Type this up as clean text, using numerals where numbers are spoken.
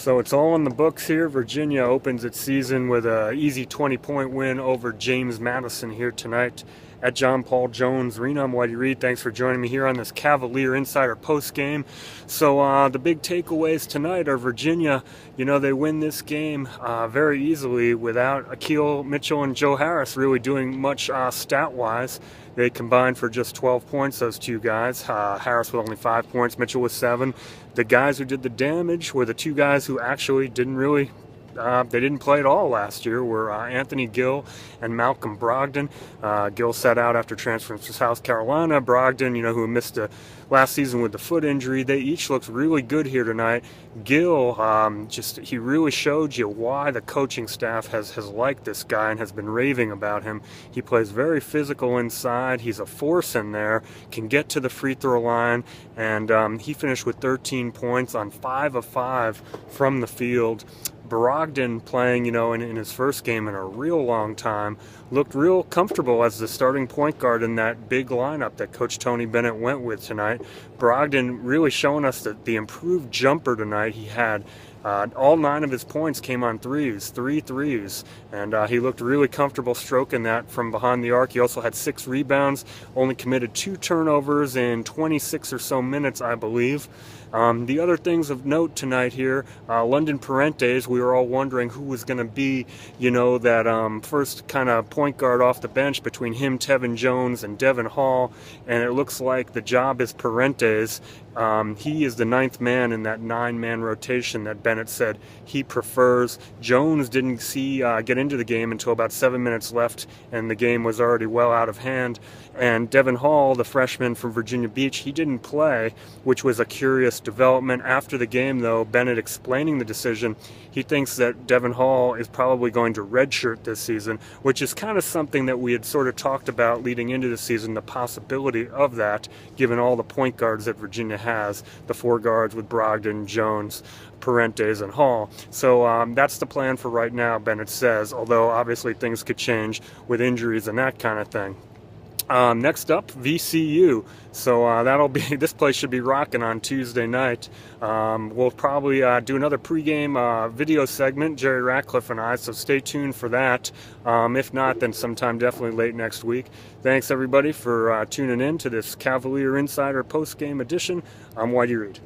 So it's all in the books here. Virginia opens its season with an easy 20-point win over James Madison here tonight at John Paul Jones Arena. I'm Whitey Reed. Thanks for joining me here on this Cavalier Insider post-game. So the big takeaways tonight are Virginia, they win this game very easily without Akil Mitchell and Joe Harris really doing much stat-wise. They combined for just 12 points, those two guys. Harris with only 5 points, Mitchell with 7. The guys who did the damage were the two guys who actually didn't really they didn't play at all last year, were Anthony Gill and Malcolm Brogdon. Gill sat out after transferring to South Carolina. Brogdon, who missed last season with the foot injury, they each looked really good here tonight. Gill, he really showed you why the coaching staff has liked this guy and has been raving about him. He plays very physical inside. He's a force in there, can get to the free throw line, and he finished with 13 points on 5 of 5 from the field. Brogdon playing, in his first game in a real long time, looked real comfortable as the starting point guard in that big lineup that Coach Tony Bennett went with tonight. Brogdon really showing us that the improved jumper tonight. He had all 9 of his points came on threes, 3 threes, and he looked really comfortable stroking that from behind the arc. He also had 6 rebounds, only committed 2 turnovers in 26 or so minutes, I believe. The other things of note tonight here, London Parentes, we were all wondering who was going to be, that first kind of point guard off the bench between him, Tevin Jones, and Devin Hall, and it looks like the job is Parentes. He is the 9th man in that 9-man rotation that Bennett said he prefers. Jones didn't get into the game until about 7 minutes left, and the game was already well out of hand. And Devin Hall, the freshman from Virginia Beach, he didn't play, which was a curious development. After the game, though, Bennett explaining the decision, he thinks that Devin Hall is probably going to redshirt this season, which is kind of something that we had sort of talked about leading into the season, the possibility of that, given all the point guards that Virginia has, the 4 guards with Brogdon, Jones, Parentes, and Hall. So that's the plan for right now, Bennett says, although obviously things could change with injuries and that kind of thing. Next up, VCU. So this place should be rocking on Tuesday night. We'll probably do another pregame video segment, Jerry Ratcliffe and I, so stay tuned for that. If not, then sometime definitely late next week. Thanks everybody for tuning in to this Cavalier Insider postgame edition. I'm Whitey Reed.